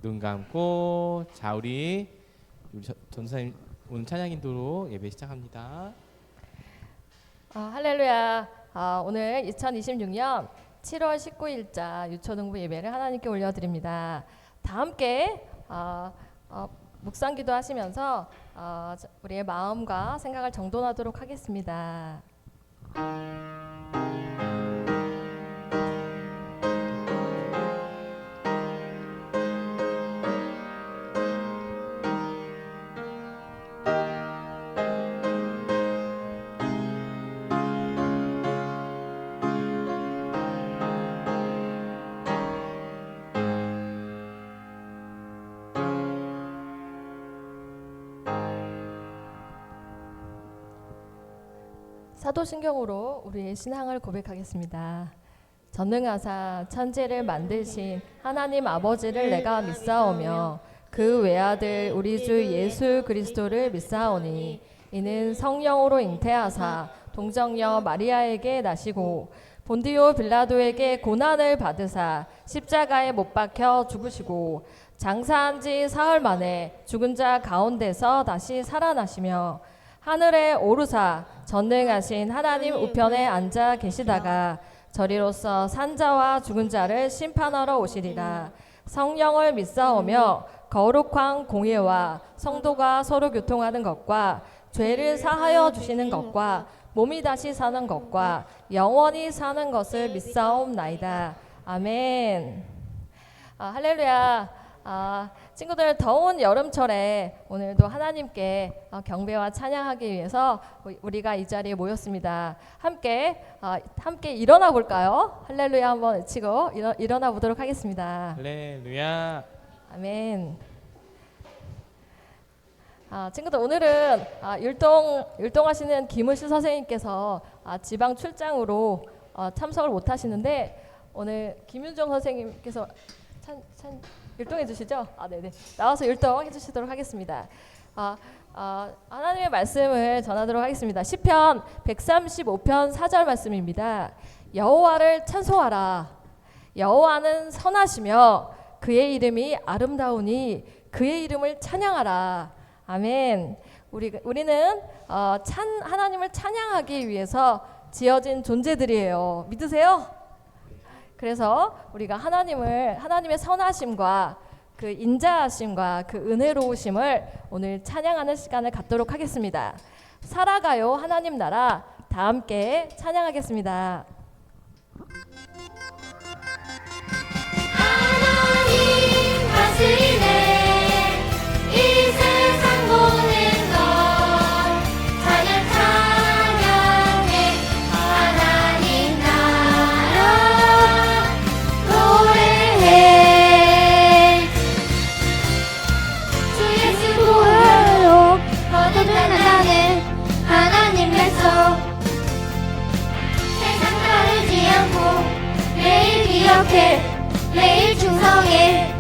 눈 감고 자 우리 전사님 오늘 찬양 인도로 예배 시작합니다. 할렐루야. 오늘 2026년 7월 19일자 유초등부 예배를 하나님께 올려드립니다. 다 함께 묵상기도 하시면서 우리의 마음과 생각을 정돈하도록 하겠습니다. 사도신경으로 우리의 신앙을 고백하겠습니다. 전능하사 천지를 만드신 하나님 아버지를 내가 믿사오며 그 외아들 우리 주 예수 그리스도를 믿사오니 이는 성령으로 잉태하사 동정녀 마리아에게 나시고 본디오 빌라도에게 고난을 받으사 십자가에 못 박혀 죽으시고 장사한 지 사흘 만에 죽은 자 가운데서 다시 살아나시며 하늘에 오르사 전능하신 하나님 우편에 앉아 계시다가 저리로서 산자와 죽은 자를 심판하러 오시리라. 성령을 믿사오며 거룩한 공예와 성도가 서로 교통하는 것과 죄를 사하여 주시는 것과 몸이 다시 사는 것과 영원히 사는 것을 믿사옵나이다. 아멘. 할렐루야. 친구들, 더운 여름철에 오늘도 하나님께 경배와 찬양하기 위해서 우리가 이 자리에 모였습니다. 함께 일어나 볼까요? 할렐루야 한번 외치고 일어나 보도록 하겠습니다. 할렐루야. 아멘. 친구들, 오늘은 율동하시는 김은실 선생님께서 지방 출장으로 참석을 못 하시는데 오늘 김윤정 선생님께서 율동해 주시죠? 네네. 나와서 율동해 주시도록 하겠습니다. 하나님의 말씀을 전하도록 하겠습니다. 시편 135편 4절 말씀입니다. 여호와를 찬송하라. 여호와는 선하시며 그의 이름이 아름다우니 그의 이름을 찬양하라. 아멘. 우리는 하나님을 찬양하기 위해서 지어진 존재들이에요. 믿으세요? 그래서 우리가 하나님의 선하심과 그 인자하심과 그 은혜로우심을 오늘 찬양하는 시간을 갖도록 하겠습니다. 살아가요 하나님 나라, 다 함께 찬양하겠습니다. 하나님 다스리네 이 세상 모든 것 찬양 찬양해 하나님 나라 노래해 주 예수 보혈로 거듭난 나는 하나님 백성 세상 따르지 않고 매일 기억해 매일 충성해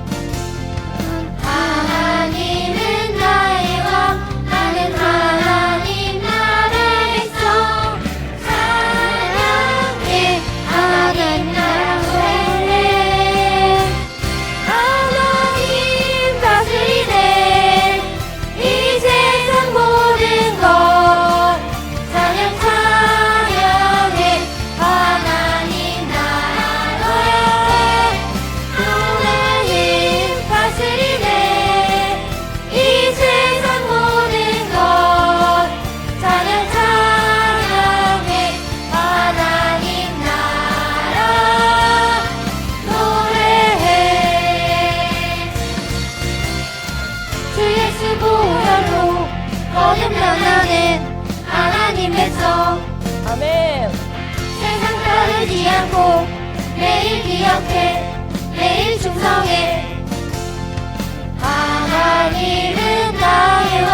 하나님은 나의 왕 나는 하나님 나라의 백성 사랑해 하나님 나라 노래해 하나님 다스리네 이 세상 모든 것 찬양 찬양해 하나님 나라 노래해 하나님 다스리네 이 세상 모든 것 찬양 찬양해 하나님 나라 노래해 주 예수 보혈로 거듭난 나는 하나님 백성 아멘. 세상 따르지 않고 매일 기억해 매일 충성해 하나님은 나의 왕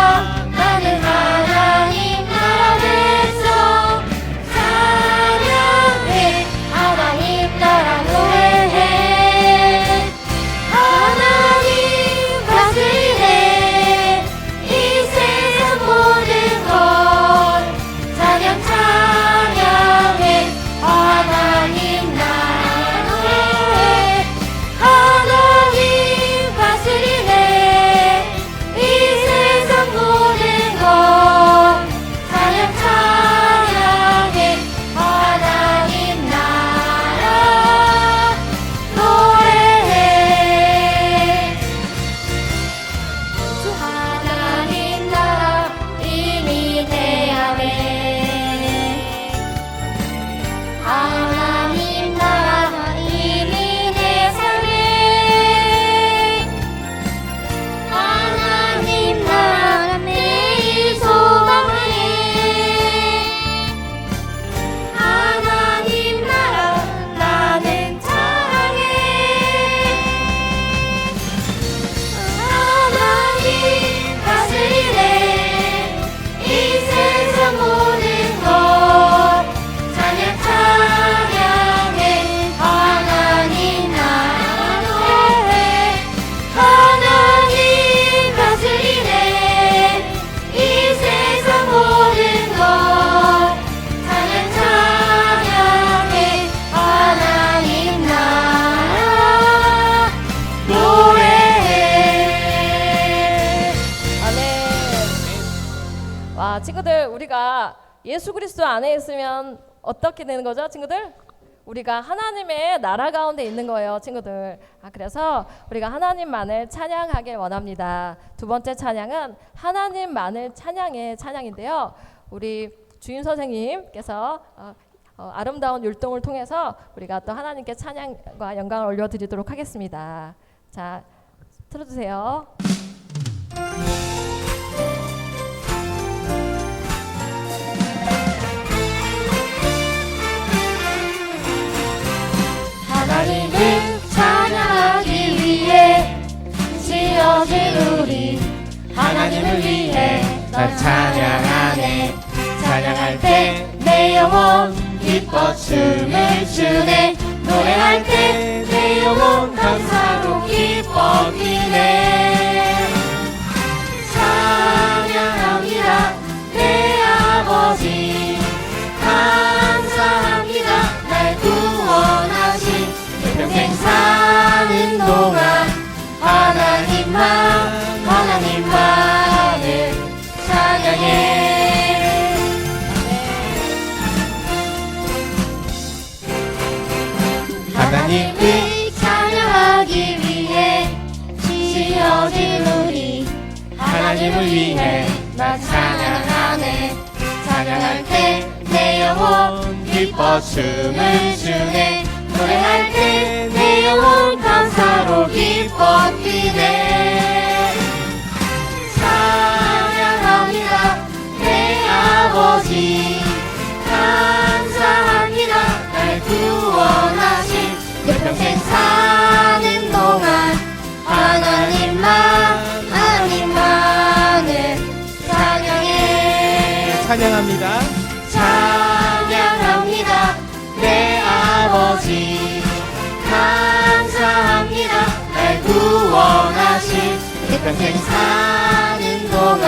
나는 하나님 나라 백성 찬양해 하나님 나라 노래해 하나님 다스리네 이 세상 모든 것 찬양 찬양해 하나님 나라 노래해 하나님 예수 그리스도 안에 있으면 어떻게 되는 거죠, 친구들? 우리가 하나님의 나라 가운데 있는 거예요, 친구들. 그래서 우리가 하나님만을 찬양하길 원합니다. 두 번째 찬양은 하나님만을 찬양의 찬양인데요. 우리 주임 선생님께서 아름다운 율동을 통해서 우리가 또 하나님께 찬양과 영광을 올려드리도록 하겠습니다. 자, 틀어주세요. 하나님을 찬양하기 위해 지어진 우리 하나님을 위해 널 찬양하네. 찬양할 때 내 영혼 기뻐 춤을 추네. 노래할 때 내 영혼 감사로 기뻐 뛰네. 찬양합니다 내 아버지 감사합니다 날 구원하신 평생 사는 동안 하나님만을 찬양해. 하나님을 찬양하기 위해 지어진 우리 하나님을 위해 나 찬양하네. 찬양할 때 내 영혼 기뻐 춤을 추네. 노래할 때 내 영혼 감사로 기뻐 뛰네. 찬양합니다 내 아버지 감사합니다 날 구원하신 내 평생 사는 동안 하나님만을 찬양해. 찬양합니다. 찬양합니다 내 아버지 감사합니다 날 구원하신 내 평생 사는 동안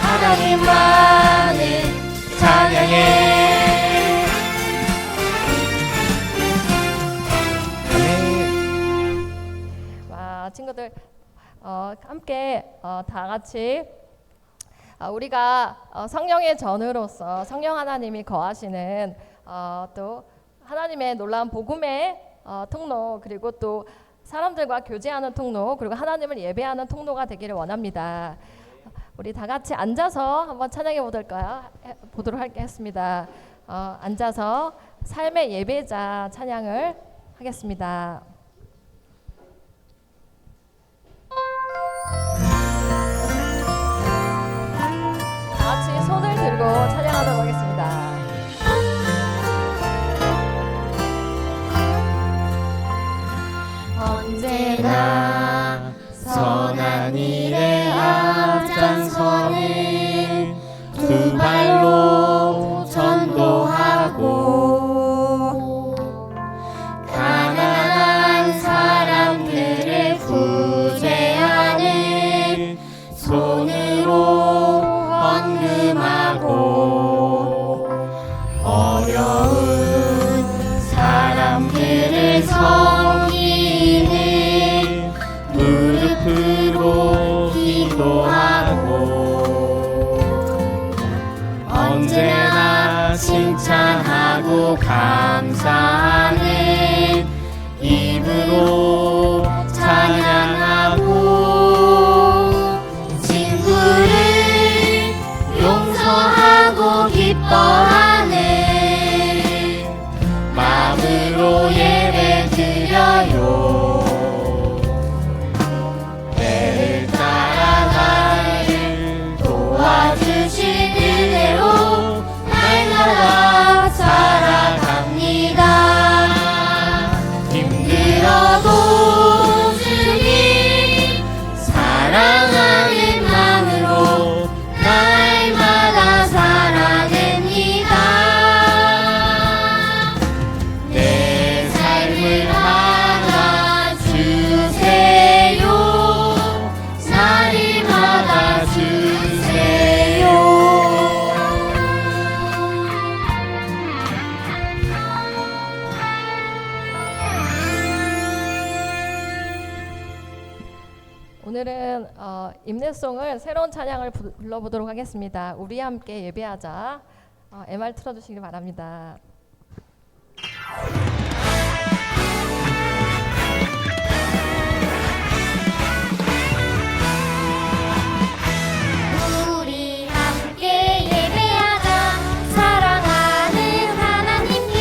하나님만을 찬양해. 와, 친구들 함께 다 같이 우리가 성령의 전으로서 성령 하나님이 거하시는 또 하나님의 놀라운 복음의 통로, 그리고 또 사람들과 교제하는 통로, 그리고 하나님을 예배하는 통로가 되기를 원합니다. 우리 다 같이 앉아서 한번 찬양해 보도록 하겠습니다. 앉아서 삶의 예배자 찬양을 하겠습니다. 다 같이 손을 들고 찬양하도록 하겠습니다. 언제나 선한 일에 앞장서는 두 발로 전도하고 가난한 사람들을 구제하는 손으로 헌금하고 어려운 사람들을 섬기는 오늘은 임내송을 새로운 찬양을 불러보도록 하겠습니다. 우리 함께 예배하자. MR 틀어주시기 바랍니다. 우리 함께 예배하자 사랑하는 하나님께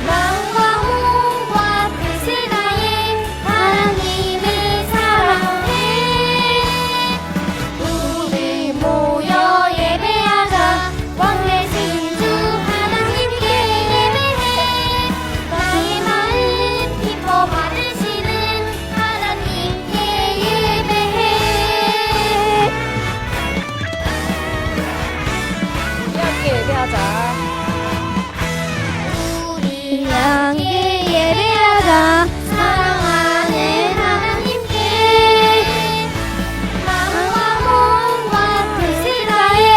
마음과 몸과 뜻을 다해 하나님을 사랑해 우리 모여 예배하자 왕 되신 주 하나님께 예배해 나의 마음 기뻐 받으시는 하나님께 예배해 우리 함께 예배하자. 우리 함께 예배하자 사랑하는 하나님께 마음과 몸과 뜻을 다해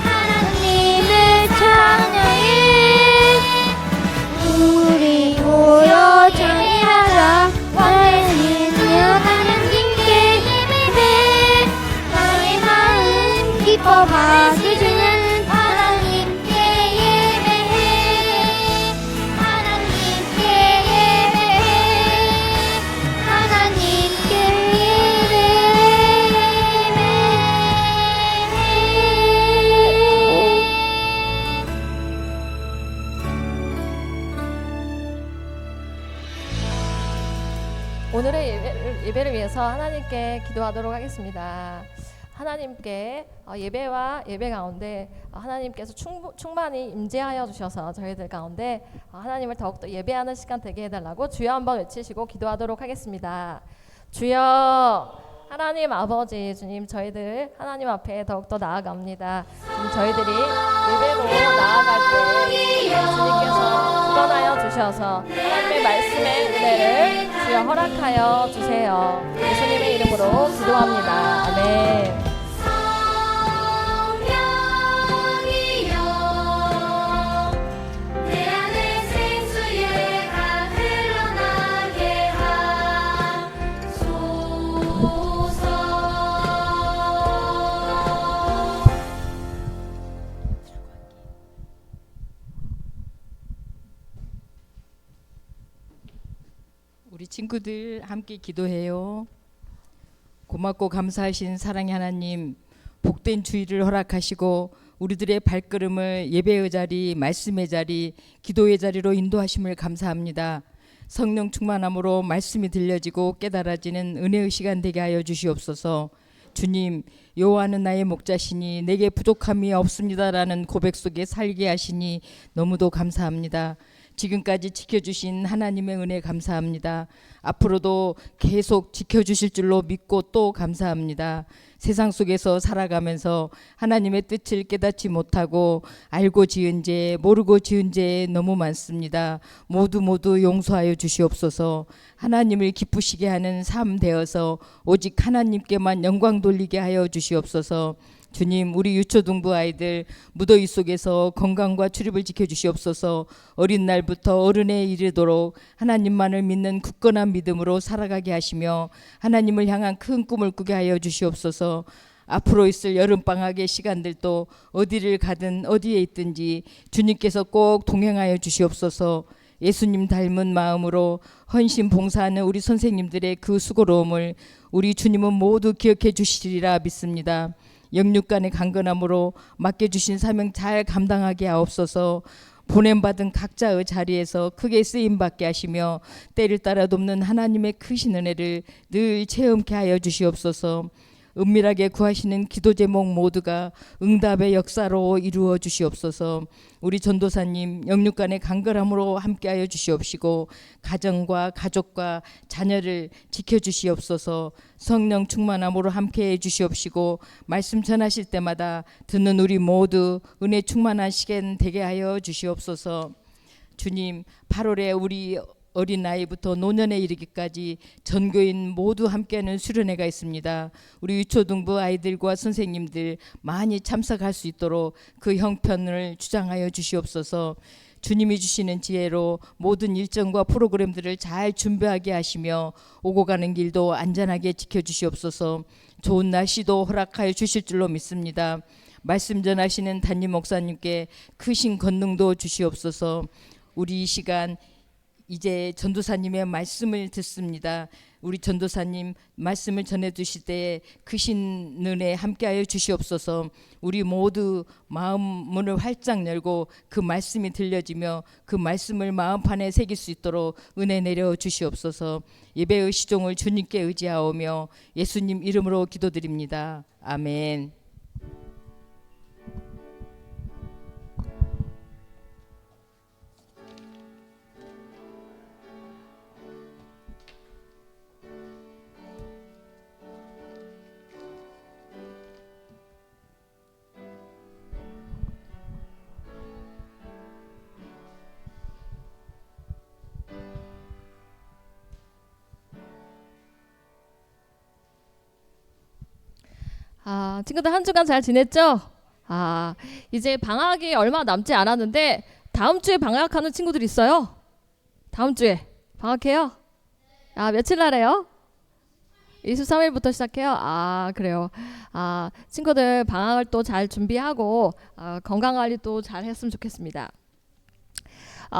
하나님을 찬양해 우리 모여 찬양하자 왕의 주 하나님께 예배해 나의 마음 기뻐 받으시는 하나님께 예배해 하나님께 예배해 하나님께 예배해 오늘의 예배를 위해서 하나님께 기도하도록 하겠습니다. 하나님께 예배와 예배 가운데 하나님께서 충만히 임재하여 주셔서 저희들 가운데 하나님을 더욱더 예배하는 시간 되게 해달라고 주여 한번 외치시고 기도하도록 하겠습니다. 주여 하나님 아버지 주님 저희들 하나님 앞에 더욱더 나아갑니다. 지금 저희들이 예배로 나아갈 때 주님께서 구원하여 주셔서 하나님의 말씀의 은혜를 주여 허락하여 주세요. 예수님의 이름으로 기도합니다. 아멘. 성령이여 내 안에 생수의 강 흘러나게 하소서 우리 친구들 함께 기도해요. 고맙고 감사하신 사랑의 하나님, 복된 주일을 허락하시고 우리들의 발걸음을 예배의 자리, 말씀의 자리, 기도의 자리로 인도하심을 감사합니다. 성령 충만함으로 말씀이 들려지고 깨달아지는 은혜의 시간 되게 하여 주시옵소서. 주님, 여호와는 나의 목자시니 내게 부족함이 없습니다라는 고백 속에 살게 하시니 너무도 감사합니다. 지금까지 지켜주신 하나님의 은혜 감사합니다. 앞으로도 계속 지켜주실 줄로 믿고 또 감사합니다. 세상 속에서 살아가면서 하나님의 뜻을 깨닫지 못하고 알고 지은 죄, 모르고 지은 죄 너무 많습니다. 모두 용서하여 주시옵소서. 하나님을 기쁘시게 하는 삶 되어서 오직 하나님께만 영광 돌리게 하여 주시옵소서. 주님, 우리 유초등부 아이들 무더위 속에서 건강과 출입을 지켜주시옵소서. 어린 날부터 어른에 이르도록 하나님만을 믿는 굳건한 믿음으로 살아가게 하시며 하나님을 향한 큰 꿈을 꾸게 하여 주시옵소서. 앞으로 있을 여름방학의 시간들도 어디를 가든 어디에 있든지 주님께서 꼭 동행하여 주시옵소서. 예수님 닮은 마음으로 헌신 봉사하는 우리 선생님들의 그 수고로움을 우리 주님은 모두 기억해 주시리라 믿습니다. 영육간의 강건함으로 맡겨주신 사명 잘 감당하게 하옵소서. 보냄받은 각자의 자리에서 크게 쓰임받게 하시며 때를 따라 돕는 하나님의 크신 은혜를 늘 체험케 하여 주시옵소서. 은밀하게 구하시는 기도 제목 모두가 응답의 역사로 이루어 주시옵소서. 우리 전도사님 영육간의 강건함으로 함께하여 주시옵시고 가정과 가족과 자녀를 지켜주시옵소서. 성령 충만함으로 함께해 주시옵시고 말씀 전하실 때마다 듣는 우리 모두 은혜 충만한 시간 되게 하여 주시옵소서. 주님, 8월에 우리 어린 나이부터 노년에 이르기까지 전교인 모두 함께하는 수련회가 있습니다. 우리 유초등부 아이들과 선생님들 많이 참석할 수 있도록 그 형편을 주장하여 주시옵소서. 주님이 주시는 지혜로 모든 일정과 프로그램들을 잘 준비하게 하시며 오고 가는 길도 안전하게 지켜주시옵소서. 좋은 날씨도 허락하여 주실 줄로 믿습니다. 말씀 전하시는 담임 목사님께 크신 권능도 주시옵소서. 우리 이 시간 이제 전도사님의 말씀을 듣습니다. 우리 전도사님 말씀을 전해 주실 때 크신 은혜 함께하여 주시옵소서. 우리 모두 마음 문을 활짝 열고 그 말씀이 들려지며 그 말씀을 마음판에 새길 수 있도록 은혜 내려 주시옵소서. 예배의 시종을 주님께 의지하오며 예수님 이름으로 기도드립니다. 아멘. 친구들 한 주간 잘 지냈죠? 이제 방학이 얼마 남지 않았는데 다음 주에 방학하는 친구들 있어요? 다음 주에 방학해요? 며칠 날에요? 23일부터 시작해요? 그래요. 친구들 방학을 또 잘 준비하고 건강관리 또 잘 했으면 좋겠습니다.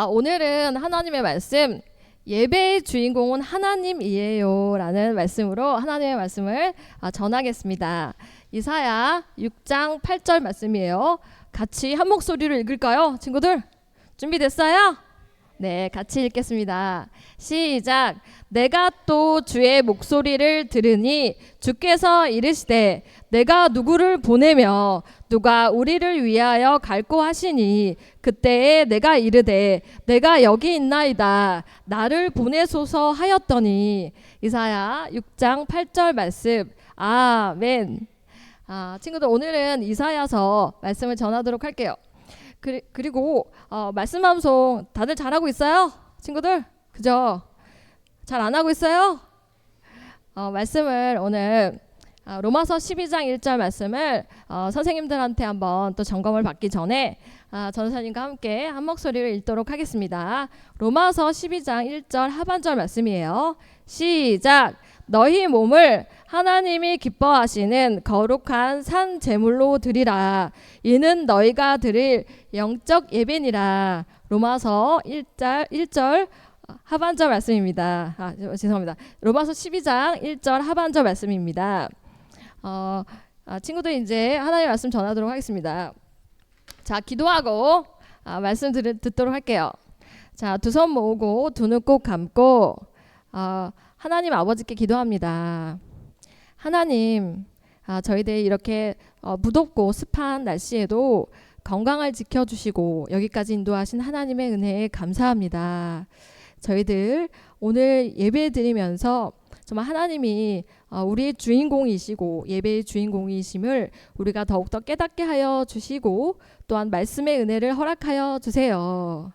오늘은 하나님의 말씀, 예배의 주인공은 하나님이에요 라는 말씀으로 하나님의 말씀을 전하겠습니다. 이사야 6장 8절 말씀이에요. 같이 한 목소리로 읽을까요? 친구들 준비됐어요? 네, 같이 읽겠습니다. 시작. 내가 또 주의 목소리를 들으니 주께서 이르시되 내가 누구를 보내며 누가 우리를 위하여 갈고 하시니 그때에 내가 이르되 내가 여기 있나이다 나를 보내소서 하였더니. 이사야 6장 8절 말씀. 아멘. 친구들 오늘은 이사야서 말씀을 전하도록 할게요. 그리고 말씀 방송 다들 잘하고 있어요? 친구들? 그죠? 잘 안 하고 있어요? 말씀을 오늘 로마서 12장 1절 말씀을 선생님들한테 한번 또 점검을 받기 전에 전도사님과 함께 한 목소리로 읽도록 하겠습니다. 로마서 12장 1절 하반절 말씀이에요. 시작. 너희 몸을 하나님이 기뻐하시는 거룩한 산 제물로 드리라. 이는 너희가 드릴 영적 예배니라. 로마서 1절 하반절 말씀입니다. 죄송합니다. 로마서 12장 1절 하반절 말씀입니다. 친구들 이제 하나님의 말씀 전하도록 하겠습니다. 자, 기도하고 말씀 듣도록 할게요. 자, 두 손 모으고 두 눈 꼭 감고 하나님 아버지께 기도합니다. 하나님, 저희들 이렇게 무덥고 습한 날씨에도 건강을 지켜주시고 여기까지 인도하신 하나님의 은혜에 감사합니다. 저희들 오늘 예배 드리면서 정말 하나님이 우리의 주인공이시고 예배의 주인공이심을 우리가 더욱더 깨닫게 하여 주시고 또한 말씀의 은혜를 허락하여 주세요.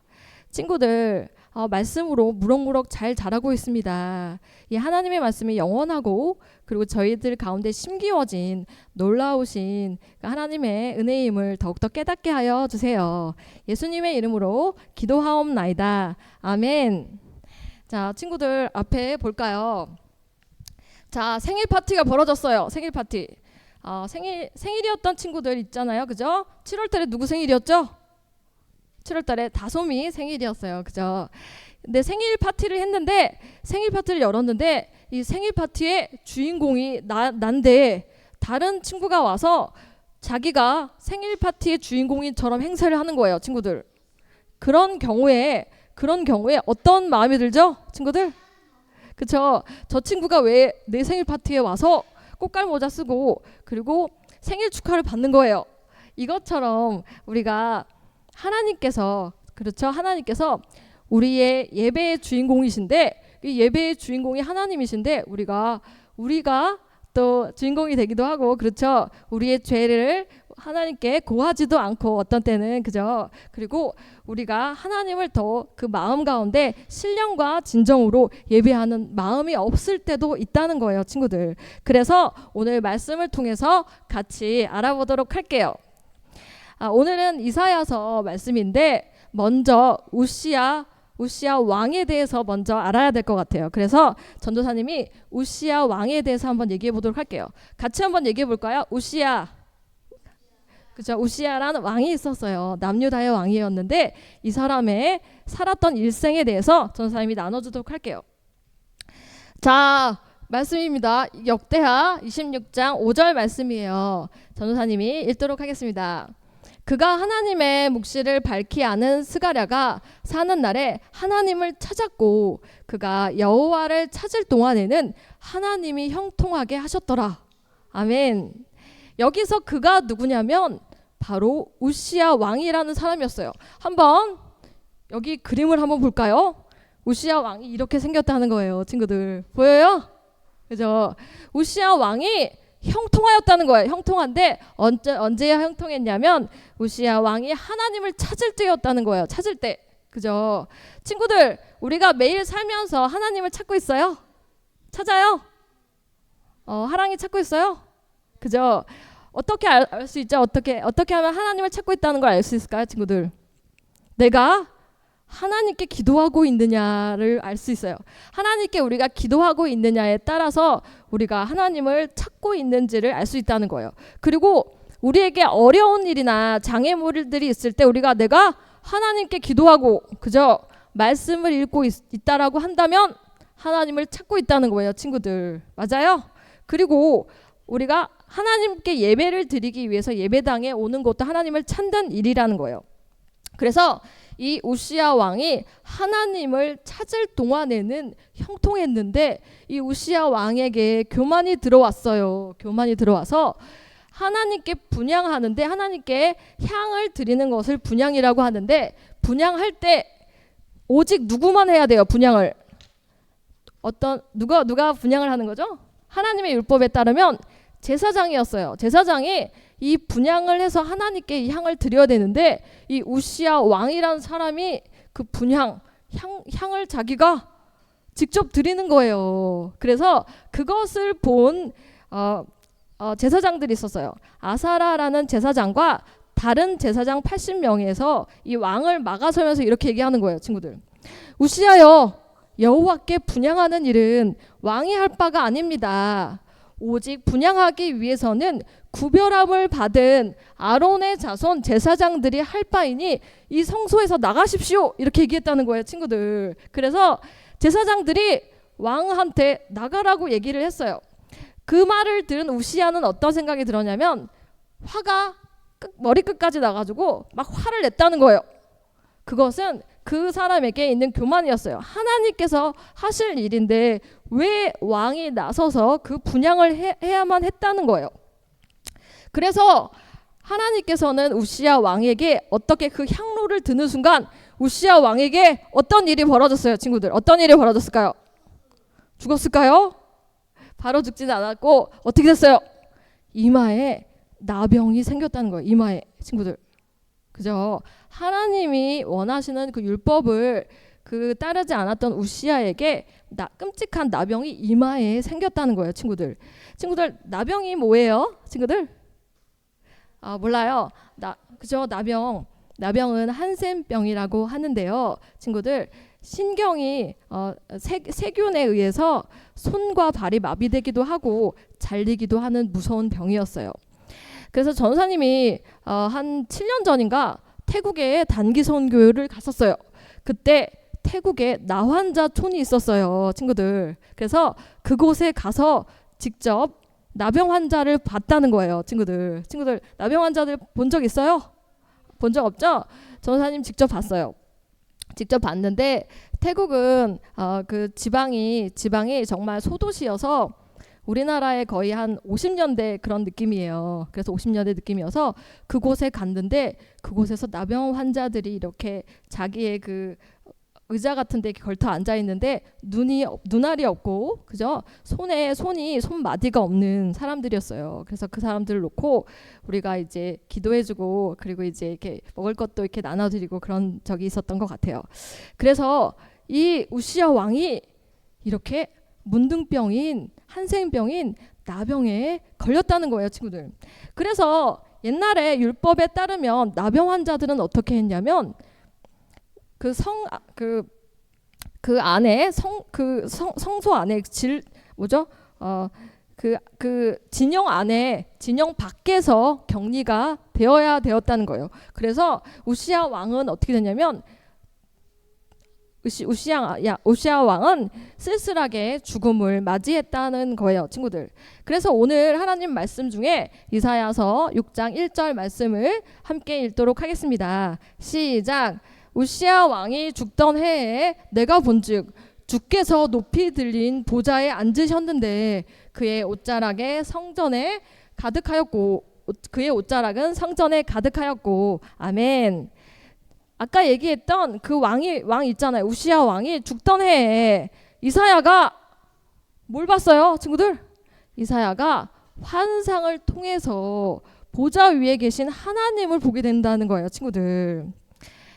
친구들 말씀으로 무럭무럭 잘 자라고 있습니다. 이 하나님의 말씀이 영원하고 그리고 저희들 가운데 심기워진 놀라우신 하나님의 은혜임을 더욱더 깨닫게 하여 주세요. 예수님의 이름으로 기도하옵나이다. 아멘. 자, 친구들 앞에 볼까요? 자, 생일 파티가 벌어졌어요. 생일 파티. 생일이었던 친구들 있잖아요. 그죠? 7월 달에 누구 생일이었죠? 7월 달에 다솜이 생일이었어요. 그죠? 근데 생일 파티를 했는데 생일 파티를 열었는데 이 생일 파티의 주인공이 난데 다른 친구가 와서 자기가 생일 파티의 주인공인처럼 행세를 하는 거예요. 친구들. 그런 경우에 어떤 마음이 들죠? 친구들? 그쵸? 저 친구가 왜 내 생일 파티에 와서 꽃갈 모자 쓰고 그리고 생일 축하를 받는 거예요. 이것처럼 우리가 하나님께서 그렇죠? 하나님께서 우리의 예배의 주인공이신데 이 예배의 주인공이 하나님이신데 우리가 또 주인공이 되기도 하고 그렇죠? 우리의 죄를 하나님께 고하지도 않고 어떤 때는 그죠? 그리고 우리가 하나님을 더 그 마음 가운데 신령과 진정으로 예배하는 마음이 없을 때도 있다는 거예요, 친구들. 그래서 오늘 말씀을 통해서 같이 알아보도록 할게요. 오늘은 이사야서 말씀인데 먼저 우시야 왕에 대해서 먼저 알아야 될 것 같아요. 그래서 전도사님이 우시야 왕에 대해서 한번 얘기해 보도록 할게요. 같이 한번 얘기해 볼까요? 우시야. 그죠? 우시야라는 왕이 있었어요. 남유다의 왕이었는데 이 사람의 살았던 일생에 대해서 전도사님이 나눠주도록 할게요. 자, 말씀입니다. 역대하 26장 5절 말씀이에요. 전도사님이 읽도록 하겠습니다. 그가 하나님의 묵시를 밝히 아는 스가랴가 사는 날에 하나님을 찾았고 그가 여호와를 찾을 동안에는 하나님이 형통하게 하셨더라. 아멘. 여기서 그가 누구냐면 바로 우시야 왕이라는 사람이었어요. 한번 여기 그림을 한번 볼까요? 우시야 왕이 이렇게 생겼다는 거예요. 친구들 보여요? 그죠? 우시야 왕이 형통하였다는 거예요. 형통한데 언제야 형통했냐면 우시야 왕이 하나님을 찾을 때였다는 거예요. 찾을 때. 그죠? 친구들, 우리가 매일 살면서 하나님을 찾고 있어요? 찾아요? 하랑이 찾고 있어요? 그죠? 어떻게 알 수 있죠? 어떻게 하면 하나님을 찾고 있다는 걸 알 수 있을까요, 친구들? 내가 하나님께 기도하고 있느냐를 알 수 있어요. 하나님께 우리가 기도하고 있느냐에 따라서 우리가 하나님을 찾고 있는지를 알 수 있다는 거예요. 그리고 우리에게 어려운 일이나 장애물들이 있을 때 내가 하나님께 기도하고 그죠? 말씀을 읽고 있다라고 한다면 하나님을 찾고 있다는 거예요, 친구들. 맞아요? 그리고 우리가 하나님께 예배를 드리기 위해서 예배당에 오는 것도 하나님을 찾는 일이라는 거예요. 그래서 이 우시야 왕이 하나님을 찾을 동안에는 형통했는데 이 우시야 왕에게 교만이 들어왔어요. 교만이 들어와서 하나님께 분향하는데 하나님께 향을 드리는 것을 분향이라고 하는데 분향할 때 오직 누구만 해야 돼요? 분향을. 누가 분향을 하는 거죠? 하나님의 율법에 따르면 제사장이었어요. 제사장이 이 분향을 해서 하나님께 이 향을 드려야 되는데 이 우시야 왕이라는 사람이 그 분향 향을 자기가 직접 드리는 거예요. 그래서 그것을 본 제사장들이 있었어요. 아사라라는 제사장과 다른 제사장 80명에서 이 왕을 막아서면서 이렇게 얘기하는 거예요, 친구들. 우시야여, 여호와께 분향하는 일은 왕이 할 바가 아닙니다. 오직 분향하기 위해서는 구별함을 받은 아론의 자손 제사장들이 할 바이니 이 성소에서 나가십시오. 이렇게 얘기했다는 거예요, 친구들. 그래서 제사장들이 왕한테 나가라고 얘기를 했어요. 그 말을 들은 우시야는 어떤 생각이 들었냐면 화가 머리끝까지 나가지고 막 화를 냈다는 거예요. 그것은 그 사람에게 있는 교만이었어요. 하나님께서 하실 일인데 왜 왕이 나서서 그 분향을 해야만 했다는 거예요. 그래서 하나님께서는 우시야 왕에게 어떻게 그 향로를 드는 순간 우시야 왕에게 어떤 일이 벌어졌어요, 친구들? 어떤 일이 벌어졌을까요? 죽었을까요? 바로 죽지는 않았고 어떻게 됐어요? 이마에 나병이 생겼다는 거예요. 이마에, 친구들. 그죠? 하나님이 원하시는 그 율법을 따르지 않았던 우시야에게 끔찍한 나병이 이마에 생겼다는 거예요, 친구들. 친구들, 나병이 뭐예요, 친구들? 몰라요. 그죠? 나병은 한센병이라고 하는데요, 친구들. 신경이 세균에 의해서 손과 발이 마비되기도 하고 잘리기도 하는 무서운 병이었어요. 그래서 전사님이 한 7년 전인가 태국에 단기 선교를 갔었어요. 그때 태국에 나환자촌이 있었어요, 친구들. 그래서 그곳에 가서 직접 나병 환자를 봤다는 거예요, 친구들. 나병 환자들 본 적 있어요? 본 적 없죠? 전사님 직접 봤어요. 직접 봤는데 태국은 그 지방이 정말 소도시여서 우리나라의 거의 한 50년대 그런 느낌이에요. 그래서 50년대 느낌이어서 그곳에 갔는데 그곳에서 나병 환자들이 이렇게 자기의 그 의자 같은 데 걸터 앉아 있는데 눈알이 없고 그죠? 손마디가 없는 사람들이었어요. 그래서 그 사람들을 놓고 우리가 이제 기도해주고 그리고 이제 이렇게 먹을 것도 이렇게 나눠드리고 그런 적이 있었던 것 같아요. 그래서 이 우시야 왕이 이렇게 문둥병인 한센병인 나병에 걸렸다는 거예요, 친구들. 그래서 옛날에 율법에 따르면 나병 환자들은 어떻게 했냐면 그 안에 성소 안에 그 진영 안에 진영 밖에서 격리가 되어야 되었다는 거예요. 그래서 우시야 왕은 어떻게 됐냐면 우시야 왕은 쓸쓸하게 죽음을 맞이했다는 거예요, 친구들. 그래서 오늘 하나님 말씀 중에 이사야서 6장 1절 말씀을 함께 읽도록 하겠습니다. 시작. 우시야 왕이 죽던 해에 내가 본즉 주께서 높이 들린 보좌에 앉으셨는데 그의 옷자락은 성전에 가득하였고 아멘. 아까 얘기했던 그 왕 있잖아요. 우시야 왕이 죽던 해에 이사야가 뭘 봤어요, 친구들? 이사야가 환상을 통해서 보좌 위에 계신 하나님을 보게 된다는 거예요, 친구들.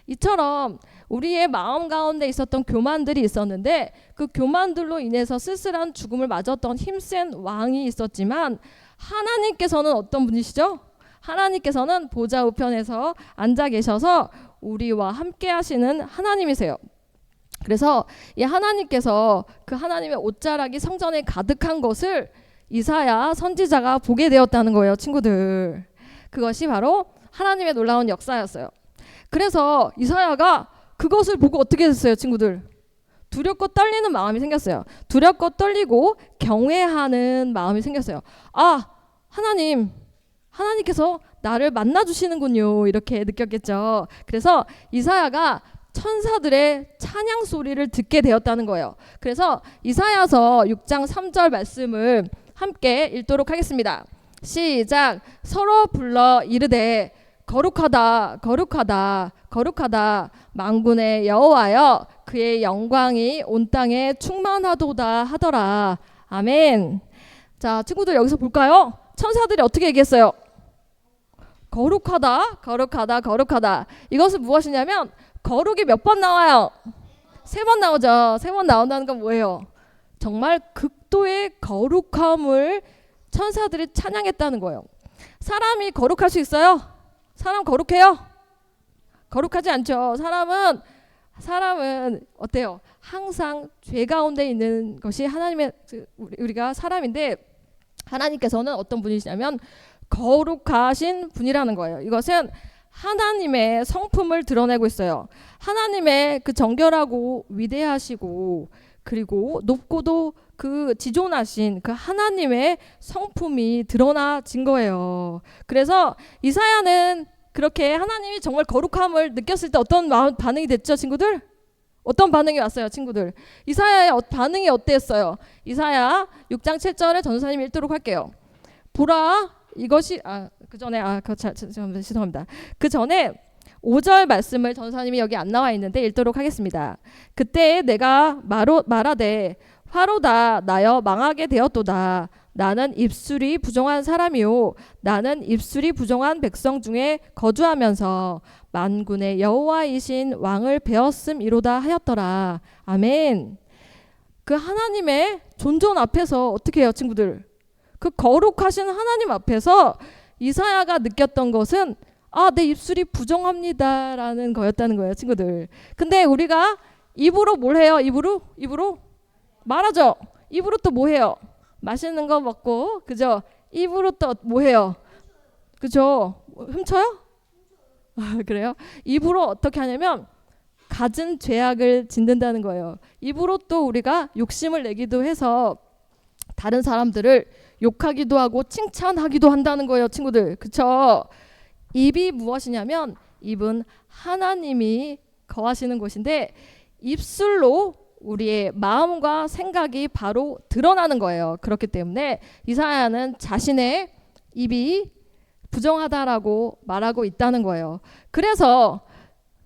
이처럼 우리의 마음 가운데 있었던 교만들이 있었는데 그 교만들로 인해서 쓸쓸한 죽음을 맞았던 힘센 왕이 있었지만 하나님께서는 어떤 분이시죠? 하나님께서는 보좌 우편에서 앉아 계셔서 우리와 함께 하시는 하나님이세요. 그래서 이 하나님께서 그 하나님의 옷자락이 성전에 가득한 것을 이사야 선지자가 보게 되었다는 거예요, 친구들. 그것이 바로 하나님의 놀라운 역사였어요. 그래서 이사야가 그것을 보고 어떻게 됐어요, 친구들? 두렵고 떨리는 마음이 생겼어요. 두렵고 떨리고 경외하는 마음이 생겼어요. 아, 하나님께서 나를 만나주시는군요, 이렇게 느꼈겠죠. 그래서 이사야가 천사들의 찬양 소리를 듣게 되었다는 거예요. 그래서 이사야서 6장 3절 말씀을 함께 읽도록 하겠습니다. 시작. 서로 불러 이르되 거룩하다 거룩하다 거룩하다 만군의 여호와여 그의 영광이 온 땅에 충만하도다 하더라. 아멘. 자, 친구들 여기서 볼까요? 천사들이 어떻게 얘기했어요? 거룩하다 거룩하다 거룩하다. 이것은 무엇이냐면 거룩이 몇 번 나와요? 3번 나오죠. 3번 나온다는 건 뭐예요? 정말 극도의 거룩함을 천사들이 찬양했다는 거예요. 사람이 거룩할 수 있어요? 사람 거룩해요? 거룩하지 않죠. 사람은 어때요? 항상 죄 가운데 있는 것이 하나님의 우리가 사람인데 하나님께서는 어떤 분이시냐면 거룩하신 분이라는 거예요. 이것은 하나님의 성품을 드러내고 있어요. 하나님의 그 정결하고 위대하시고 그리고 높고도 그 지존하신 그 하나님의 성품이 드러나진 거예요. 그래서 이사야는 그렇게 하나님이 정말 거룩함을 느꼈을 때 어떤 반응이 됐죠, 친구들? 어떤 반응이 왔어요, 친구들? 이사야의 반응이 어땠어요? 이사야 6장 7절에 전도사님 읽도록 할게요. 보라 이것이 죄송합니다. 그 전에 5절 말씀을 전도사님이 여기 안 나와 있는데 읽도록 하겠습니다. 그때 내가 말하되 화로다 나여 망하게 되었도다. 나는 입술이 부정한 사람이요 나는 입술이 부정한 백성 중에 거주하면서 만군의 여호와이신 왕을 배웠음이로다 하였더라. 아멘. 그 하나님의 존존 앞에서 어떻게 해요, 친구들? 그 거룩하신 하나님 앞에서 이사야가 느꼈던 것은 내 입술이 부정합니다라는 거였다는 거예요, 친구들. 근데 우리가 입으로 뭘 해요? 입으로 말하죠. 입으로 또 뭐 해요? 맛있는 거 먹고, 그죠? 입으로 또 뭐 해요? 그죠? 훔쳐요? 그래요? 입으로 어떻게 하냐면 갖은 죄악을 짓는다는 거예요. 입으로 또 우리가 욕심을 내기도 해서 다른 사람들을 욕하기도 하고 칭찬하기도 한다는 거예요, 친구들. 그쵸? 입이 무엇이냐면 입은 하나님이 거하시는 곳인데 입술로 우리의 마음과 생각이 바로 드러나는 거예요. 그렇기 때문에 이사야는 자신의 입이 부정하다라고 말하고 있다는 거예요. 그래서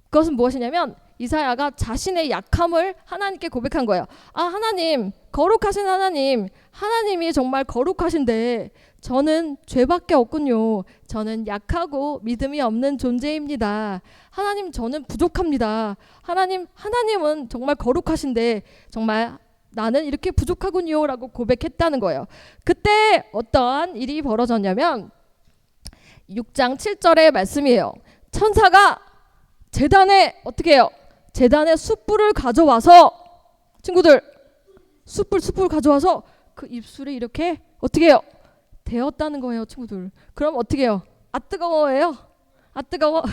그것은 무엇이냐면 이사야가 자신의 약함을 하나님께 고백한 거예요. 하나님, 거룩하신 하나님이 정말 거룩하신데 저는 죄밖에 없군요. 저는 약하고 믿음이 없는 존재입니다. 하나님, 저는 부족합니다. 하나님은 정말 거룩하신데 정말 나는 이렇게 부족하군요 라고 고백했다는 거예요. 그때 어떠한 일이 벌어졌냐면 6장 7절의 말씀이에요. 천사가 제단에 어떻게 해요? 제단에 숯불을 가져와서 친구들 숯불 가져와서 그 입술에 이렇게 어떻게 해요? 대었다는 거예요, 친구들. 그럼 어떻게 해요? 아 뜨거워요? 아 뜨거워?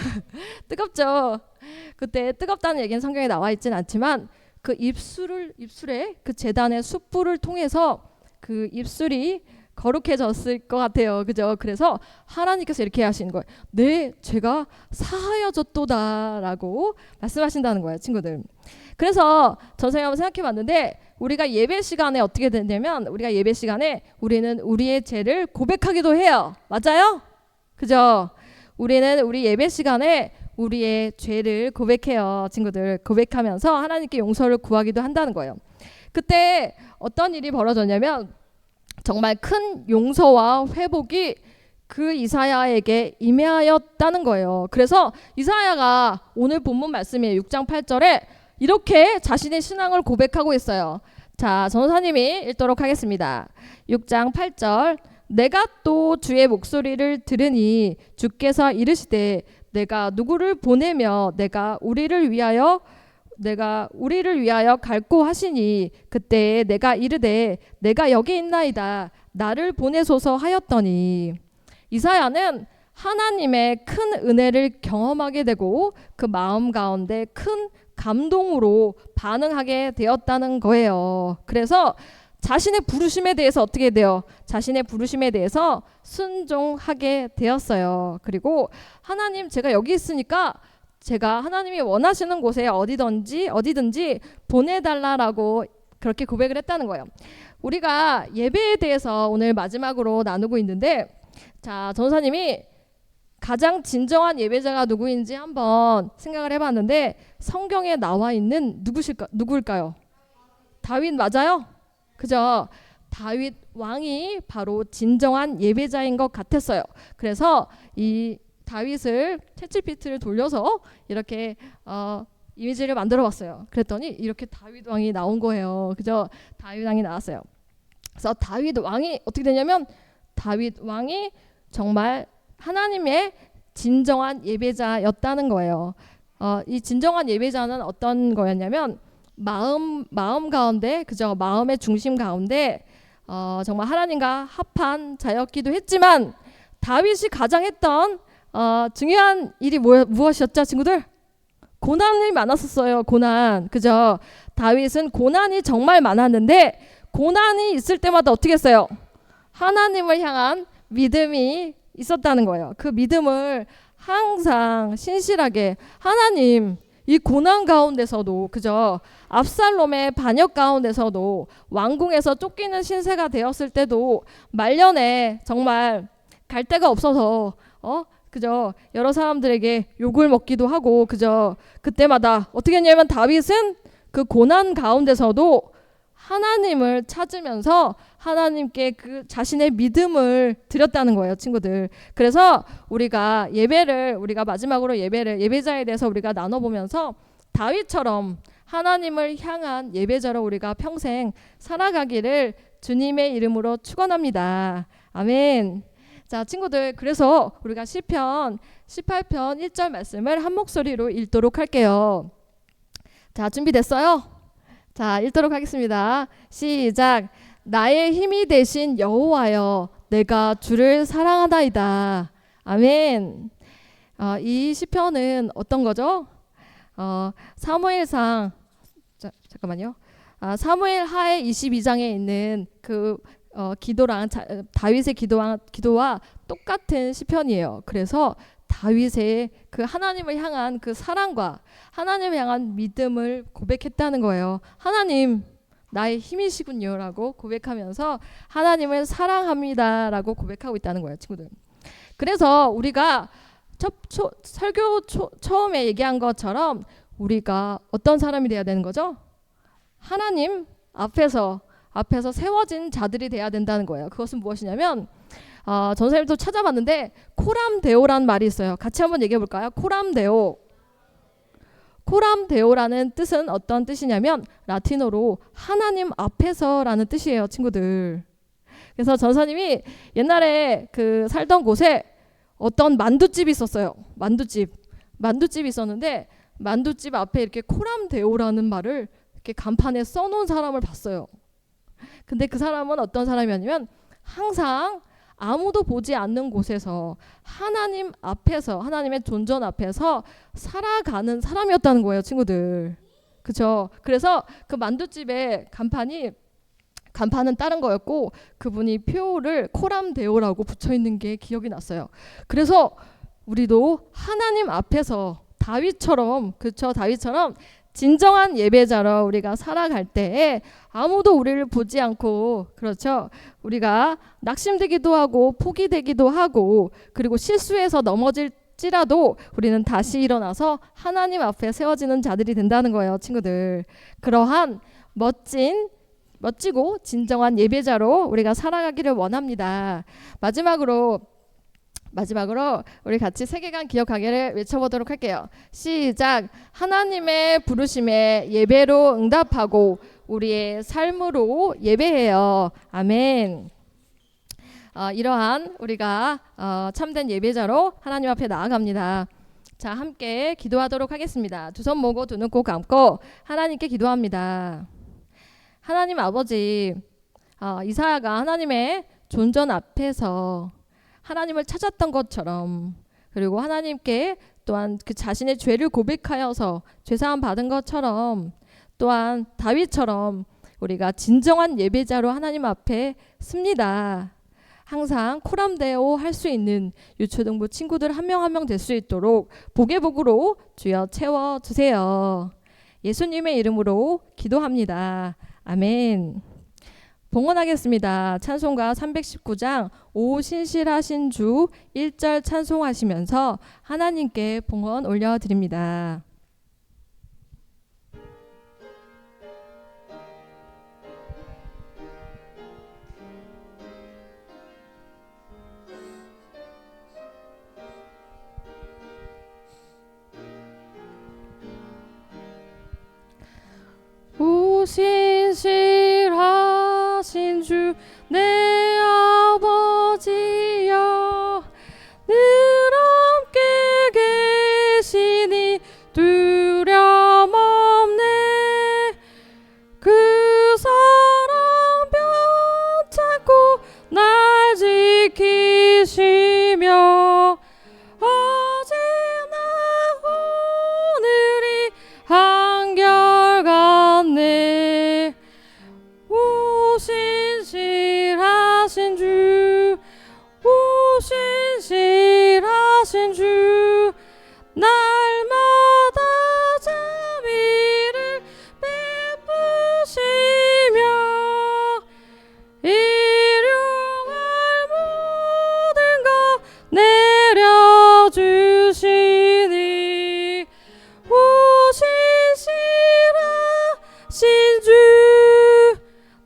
뜨겁죠. 그때 뜨겁다는 얘기는 성경에 나와 있진 않지만 그 입술에 그 제단의 숯불을 통해서 그 입술이 거룩해졌을 것 같아요. 그죠? 그래서 하나님께서 이렇게 하시는 거예요. 내 죄가 사하여졌도다라고 말씀하신다는 거예요, 친구들. 그래서 선생님 한번 생각해 봤는데 우리가 예배 시간에 어떻게 되냐면 우리가 예배 시간에 우리는 우리의 죄를 고백하기도 해요. 맞아요? 그죠? 우리는 우리 예배 시간에 우리의 죄를 고백해요. 친구들. 고백하면서 하나님께 용서를 구하기도 한다는 거예요. 그때 어떤 일이 벌어졌냐면 정말 큰 용서와 회복이 그 이사야에게 임하였다는 거예요. 그래서 이사야가 오늘 본문 말씀이에요. 6장 8절에 이렇게 자신의 신앙을 고백하고 있어요. 자, 전도사님이 읽도록 하겠습니다. 6장 8절 내가 또 주의 목소리를 들으니 주께서 이르시되 내가 누구를 보내며 내가 우리를 위하여 갈고 하시니 그때 내가 이르되 내가 여기 있나이다 나를 보내소서 하였더니 이사야는 하나님의 큰 은혜를 경험하게 되고 그 마음 가운데 큰 감동으로 반응하게 되었다는 거예요. 그래서 자신의 부르심에 대해서 어떻게 돼요? 자신의 부르심에 대해서 순종하게 되었어요. 그리고 하나님 제가 여기 있으니까 제가 하나님이 원하시는 곳에 어디든지 보내달라라고 그렇게 고백을 했다는 거예요. 우리가 예배에 대해서 오늘 마지막으로 나누고 있는데 자, 전도사님이 가장 진정한 예배자가 누구인지 한번 생각을 해봤는데 성경에 나와 있는 누구일까요? 다윗 맞아요? 그죠? 다윗 왕이 바로 진정한 예배자인 것 같았어요. 그래서 이 다윗을 챗GPT를 돌려서 이렇게 이미지를 만들어 봤어요. 그랬더니 이렇게 다윗 왕이 나온 거예요. 그죠? 다윗 왕이 나왔어요. 그래서 다윗 왕이 어떻게 되냐면 다윗 왕이 정말 하나님의 진정한 예배자였다는 거예요. 이 진정한 예배자는 어떤 거였냐면 마음 가운데 그죠? 마음의 중심 가운데 정말 하나님과 합한 자였기도 했지만 다윗이 가장 했던 중요한 일이 무엇이었죠, 친구들? 고난이 많았었어요. 고난. 그죠? 다윗은 고난이 정말 많았는데 고난이 있을 때마다 어떻게 했어요? 하나님을 향한 믿음이 있었다는 거예요. 그 믿음을 항상 신실하게 하나님 이 고난 가운데서도 그죠? 압살롬의 반역 가운데서도 왕궁에서 쫓기는 신세가 되었을 때도 말년에 정말 갈 데가 없어서 그죠? 여러 사람들에게 욕을 먹기도 하고 그죠? 그때마다 어떻게 했냐면 다윗은 그 고난 가운데서도 하나님을 찾으면서 하나님께 그 자신의 믿음을 드렸다는 거예요, 친구들. 그래서 우리가 마지막으로 예배자에 대해서 우리가 나눠보면서 다윗처럼 하나님을 향한 예배자로 우리가 평생 살아가기를 주님의 이름으로 축원합니다. 아멘. 자, 친구들, 그래서 우리가 시편 18편 1절 말씀을 한 목소리로 읽도록 할게요. 자, 준비됐어요? 자, 읽도록 하겠습니다. 시작. 나의 힘이 되신 여호와여, 내가 주를 사랑하나이다. 아멘. 이 시편은 어떤 거죠? 사무엘상 잠깐만요. 사무엘 하에 22장에 있는 그 기도랑 다윗의 기도와 똑같은 시편이에요. 그래서 다윗의 그 하나님을 향한 그 사랑과 하나님을 향한 믿음을 고백했다는 거예요. 하나님 나의 힘이시군요라고 고백하면서 하나님을 사랑합니다라고 고백하고 있다는 거예요, 친구들. 그래서 우리가 설교 처음에 얘기한 것처럼 우리가 어떤 사람이 돼야 되는 거죠? 하나님 앞에서 세워진 자들이 돼야 된다는 거예요. 그것은 무엇이냐면 전사님도 찾아봤는데 코람데오라는 말이 있어요. 같이 한번 얘기해 볼까요? 코람데오. 코람데오라는 뜻은 어떤 뜻이냐면 라틴어로 하나님 앞에서라는 뜻이에요, 친구들. 그래서 전사님이 옛날에 그 살던 곳에 어떤 만두집이 있었어요. 만두집이 있었는데 만두집 앞에 이렇게 코람데오라는 말을 이렇게 간판에 써놓은 사람을 봤어요. 근데 그 사람은 어떤 사람이었냐면 항상 아무도 보지 않는 곳에서 하나님 앞에서, 하나님의 존전 앞에서 살아가는 사람이었다는 거예요, 친구들. 그죠? 그래서 그 만두집의 간판은 다른 거였고 그분이 표를 코람데오라고 붙여 있는 게 기억이 났어요. 그래서 우리도 하나님 앞에서 다윗처럼, 그렇죠? 다윗처럼 진정한 예배자로 우리가 살아갈 때에 아무도 우리를 보지 않고, 그렇죠? 우리가 낙심되기도 하고 포기되기도 하고 그리고 실수해서 넘어질지라도 우리는 다시 일어나서 하나님 앞에 세워지는 자들이 된다는 거예요, 친구들. 그러한 멋지고 진정한 예배자로 우리가 살아가기를 원합니다. 마지막으로 우리 같이 세계관 기억하기를 외쳐보도록 할게요. 시작. 하나님의 부르심에 예배로 응답하고 우리의 삶으로 예배해요. 아멘. 이러한 우리가 참된 예배자로 하나님 앞에 나아갑니다. 자, 함께 기도하도록 하겠습니다. 두 손 모으고 두 눈 꼭 감고 하나님께 기도합니다. 하나님 아버지, 이사야가 하나님의 존전 앞에서 하나님을 찾았던 것처럼, 그리고 하나님께 또한 그 자신의 죄를 고백하여서 죄사함 받은 것처럼, 또한 다윗처럼 우리가 진정한 예배자로 하나님 앞에 씁니다. 항상 코람데오 할 수 있는 유초등부 친구들 한 명 한 명 될 수 있도록 복의 복으로 주여 채워주세요. 예수님의 이름으로 기도합니다. 아멘. 봉헌하겠습니다. 찬송가 319장 오 신실하신 주 1절 찬송하시면서 하나님께 봉헌 올려드립니다. 오 신실하신 주 내 아버지여, 늘 함께 계시니 두려움 없네. 그 사랑 변찮고 날 지키시며 어제나 오늘이 한결같네. 오 신실하신 주, 오 신실하신 주, 날마다 자비를 베푸시며 일용할 모든 것 내려주시니 오 신실하신 주,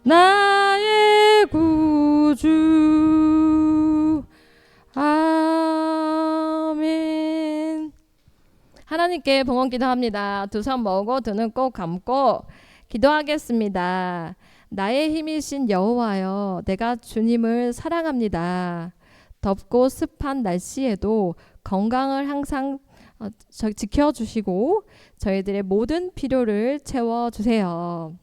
나의 구주. 아멘. 하나님께 봉헌 기도합니다. 두 손 모으고 두 눈 꼭 감고 기도하겠습니다. 나의 힘이신 여호와여, 내가 주님을 사랑합니다. 덥고 습한 날씨에도 건강을 항상 지켜주시고 저희들의 모든 필요를 채워주세요.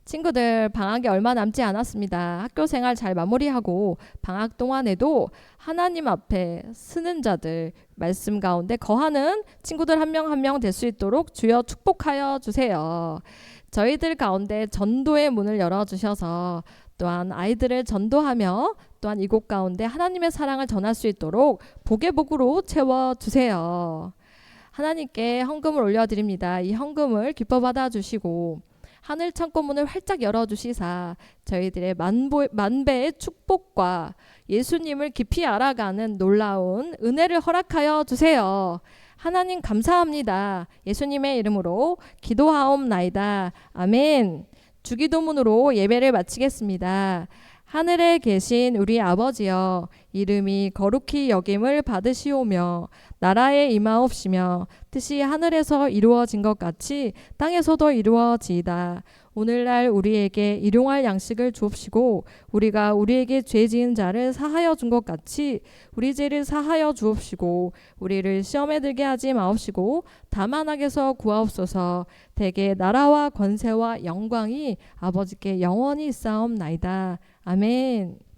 친구들, 방학이 얼마 남지 않았습니다. 학교 생활 잘 마무리하고 방학 동안에도 하나님 앞에 쓰는 자들, 말씀 가운데 거하는 친구들 한 명 한 명 될 수 있도록 주여 축복하여 주세요. 저희들 가운데 전도의 문을 열어주셔서 또한 아이들을 전도하며 또한 이곳 가운데 하나님의 사랑을 전할 수 있도록 복의 복으로 채워주세요. 하나님께 헌금을 올려드립니다. 이 헌금을 기뻐 받아주시고 하늘 창고문을 활짝 열어주시사 저희들의 만배의 축복과 예수님을 깊이 알아가는 놀라운 은혜를 허락하여 주세요. 하나님 감사합니다. 예수님의 이름으로 기도하옵나이다. 아멘. 주기도문으로 예배를 마치겠습니다. 하늘에 계신 우리 아버지여, 이름이 거룩히 여김을 받으시오며 나라에 임하옵시며 뜻이 하늘에서 이루어진 것 같이 땅에서도 이루어지이다. 오늘날 우리에게 일용할 양식을 주옵시고 우리가 우리에게 죄 지은 자를 사하여 준 것 같이 우리 죄를 사하여 주옵시고 우리를 시험에 들게 하지 마옵시고 다만 악에서 구하옵소서. 대개 나라와 권세와 영광이 아버지께 영원히 있사옵나이다. 아멘.